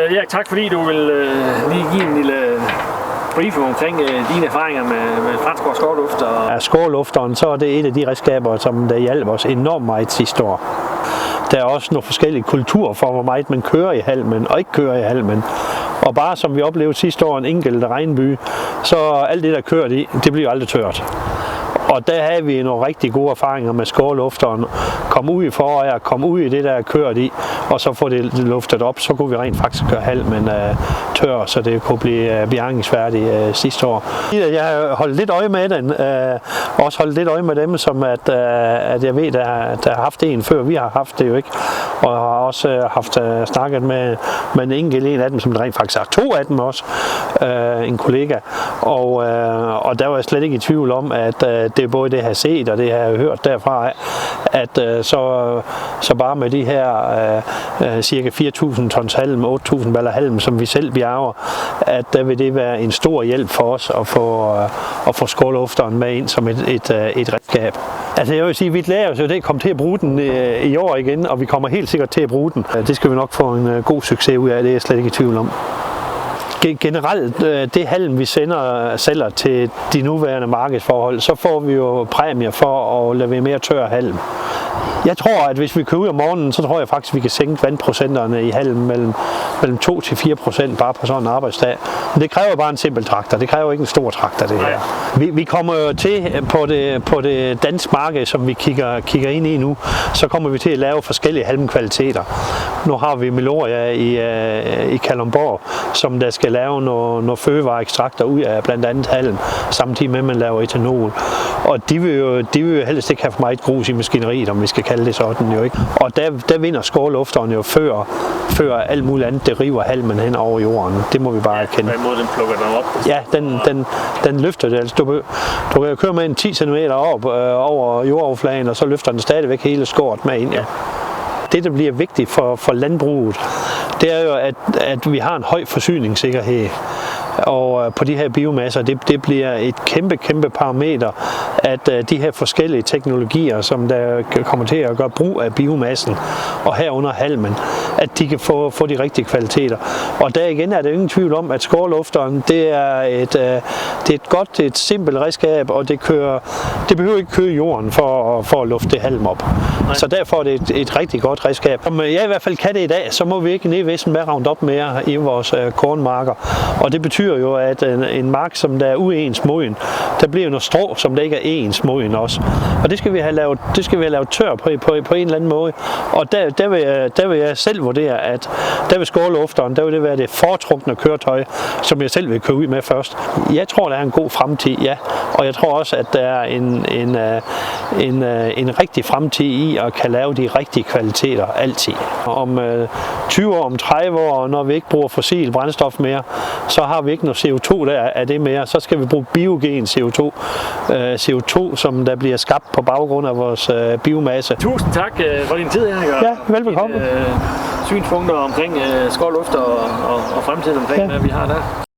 Ja, tak fordi du vil lige give en lille briefing omkring dine erfaringer med Fransgaard Skårlufter. Ja, skårlufteren, så er det et af de redskaber, som der hjalp os enormt meget sidste år. Der er også nogle forskellige kulturer for, hvor meget man kører i halmen og ikke kører i halmen. Og bare som vi oplevede sidste år en enkelt regnby, så alt det, der kørt i, det bliver aldrig tørt. Og der havde vi nogle rigtig gode erfaringer med skårlufteren. Kom ud i foråret, kom ud i det, der er kørt i, og så få det luftet op. Så kunne vi rent faktisk gøre halmen tør, så det kunne blive bjergningsfærdigt sidste år. Jeg har holdt lidt øje med den, også holdt lidt øje med dem, som at jeg ved, der har haft en før. Vi har haft det jo ikke, og har også haft snakket med en enkelt en af dem, som der rent faktisk er 2 af dem også, en kollega. Og der var jeg slet ikke i tvivl om, at det er både det, jeg har set og det, jeg har hørt derfra, at så bare med de her cirka 4.000 tons halm, 8.000 baller halm, som vi selv bjerger, at der vil det være en stor hjælp for os at få skårlufteren med ind som et redskab. Altså jeg vil sige, vi glæder os jo, det kommer til at bruge den i år igen, og vi kommer helt sikkert til at bruge den. Det skal vi nok få en god succes ud af, det er jeg slet ikke i tvivl om. Generelt, det halm vi sælger til de nuværende markedsforhold, så får vi jo præmier for at levere mere tør halm. Jeg tror, at hvis vi kører ud om morgenen, så tror jeg faktisk, at vi kan sænke vandprocenterne i halm mellem 2-4% bare på sådan en arbejdsdag. Men det kræver bare en simpel traktor. Det kræver ikke en stor traktor, det her. Vi kommer jo til på det danske marked, som vi kigger ind i nu, så kommer vi til at lave forskellige halmkvaliteter. Nu har vi Meloria i Kalundborg, som der skal lave nogle fødevareekstrakter ud af blandt andet halm, samtidig med at man laver etanol. Og de vil jo helst ikke have for meget grus i maskineriet, om vi skal kalde det sådan jo ikke. Og der vinder skårlufteren jo før alt muligt andet, det river halmen hen over jorden. Det må vi bare erkende. Ja, den plukker den op. Ja, den løfter det. Altså, du kan jo køre med en 10 cm op over jordoverfladen, og så løfter den stadigvæk hele skåret med ind. Ja. Det, der bliver vigtigt for landbruget, det er jo, at vi har en høj forsyningssikkerhed. Og på de her biomasser, det bliver et kæmpe parameter, at de her forskellige teknologier, som der kommer til at gøre brug af biomassen, og herunder halmen, at de kan få de rigtige kvaliteter. Og der igen er det ingen tvivl om, at skårlufteren, det er et simpelt redskab, og det behøver ikke køre i jorden for at lufte det halm op. Nej. Så derfor er det et rigtig godt redskab. Om jeg i hvert fald kan det i dag, så må vi ikke nedvæsen med Roundup mere i vores kornmarker. Og det betyder jo, at en mark, som der er uens moden, der bliver noget strå, som der ikke er ens moden også. Og det skal vi have lavet tør på en eller anden måde. Og der vil jeg selv vurdere, at der ved skårlufteren, der vil det være det foretrukne køretøj, som jeg selv vil køre ud med først. Jeg tror, der er en god fremtid, ja. Og jeg tror også, at der er en rigtig fremtid i at kan lave de rigtige kvaliteter altid. Om 20 år, om 30 år, når vi ikke bruger fossil brændstof mere, så har vi ikke noget CO2 der af det mere. Så skal vi bruge biogen CO2, som der bliver skabt på baggrund af vores biomasse. Tusind tak for din tid, Erik. Ja, velbekomme. Synspunkter omkring skårlufter og fremtiden omkring, hvad vi har der.